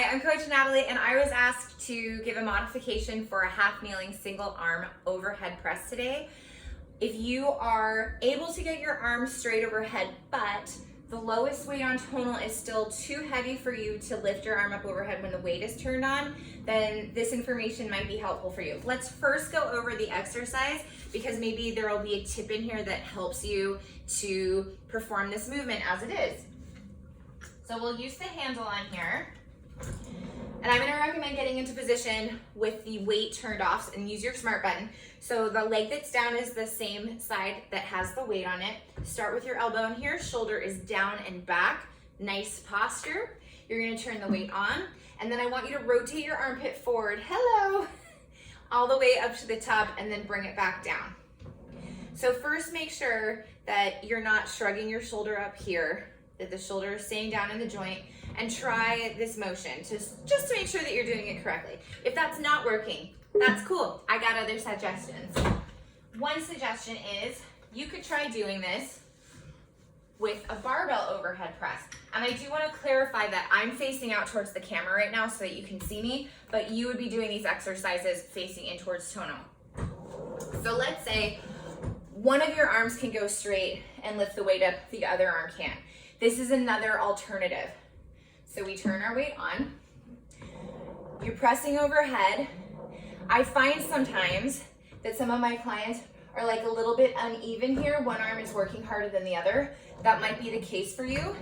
Hi, I'm Coach Natalie, and I was asked to give a modification for a half kneeling single arm overhead press today. If you are able to get your arms straight overhead, but the lowest weight on tonal is still too heavy for you to lift your arm up overhead when the weight is turned on, then this information might be helpful for you. Let's first go over the exercise because maybe there will be a tip in here that helps you to perform this movement as it is. So we'll use the handle on here. And I'm going to recommend getting into position with the weight turned off and use your smart button. So the leg that's down is the same side that has the weight on it. Start with your elbow in here, shoulder is down and back, nice posture. You're going to turn the weight on, and then I want you to rotate your armpit forward, hello, all the way up to the top and then bring it back down. So first make sure that you're not shrugging your shoulder up here, that the shoulder is staying down in the joint, and try this motion just to make sure that you're doing it correctly. If that's not working, that's cool. I got other suggestions. One suggestion is you could try doing this with a barbell overhead press. And I do want to clarify that I'm facing out towards the camera right now so that you can see me, but you would be doing these exercises facing in towards tonal. So let's say one of your arms can go straight and lift the weight up, the other arm can't. This is another alternative. So we turn our weight on, you're pressing overhead. I find sometimes that some of my clients are like a little bit uneven here. One arm is working harder than the other. That might be the case for you.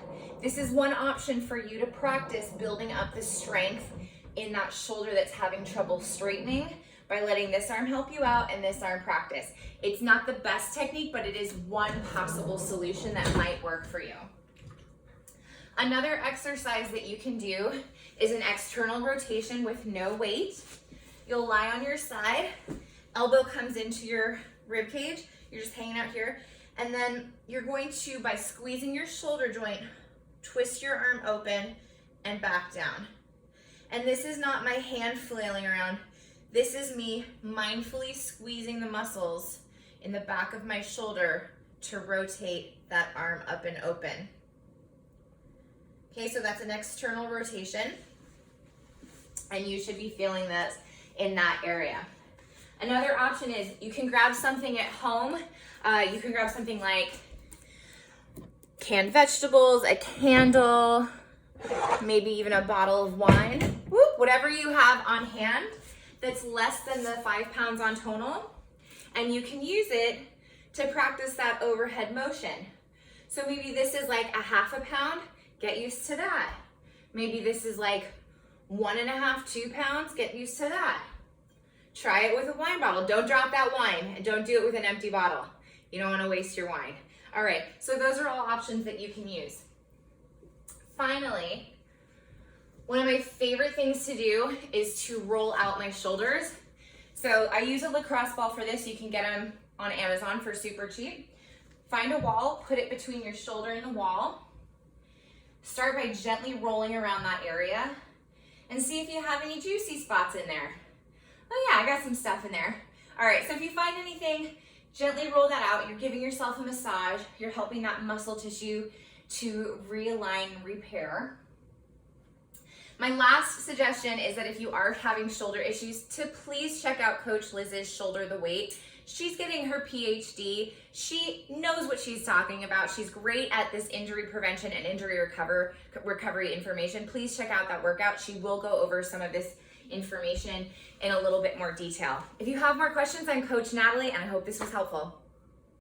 This is one option for you to practice building up the strength in that shoulder that's having trouble straightening by letting this arm help you out and this arm practice. It's not the best technique, but it is one possible solution that might work for you. Another exercise that you can do is an external rotation with no weight. You'll lie on your side, elbow comes into your rib cage, you're just hanging out here, and then you're going to, by squeezing your shoulder joint, twist your arm open and back down. And this is not my hand flailing around. This is me mindfully squeezing the muscles in the back of my shoulder to rotate that arm up and open. Okay, so that's an external rotation, and you should be feeling this in that area. Another option is you can grab something at home. You can grab something like canned vegetables, a candle, maybe even a bottle of wine, whatever you have on hand that's less than the 5 pounds on tonal, and you can use it to practice that overhead motion. So maybe this is like a 1/2 pound. Get used to that. Maybe this is like 1.5, 2 pounds. Get used to that. Try it with a wine bottle. Don't drop that wine, and don't do it with an empty bottle. You don't want to waste your wine. All right, so those are all options that you can use. Finally, one of my favorite things to do is to roll out my shoulders. So I use a lacrosse ball for this. You can get them on Amazon for super cheap. Find a wall, put it between your shoulder and the wall. Start by gently rolling around that area and see if you have any juicy spots in there. Oh yeah, I got some stuff in there. All right, so if you find anything, gently roll that out. You're giving yourself a massage. You're helping that muscle tissue to realign and repair. My last suggestion is that if you are having shoulder issues, to please check out Coach Liz's Shoulder the Weight. She's getting her PhD. She knows what she's talking about. She's great at this injury prevention and injury recovery information. Please check out that workout. She will go over some of this information in a little bit more detail. If you have more questions, I'm Coach Natalie, and I hope this was helpful.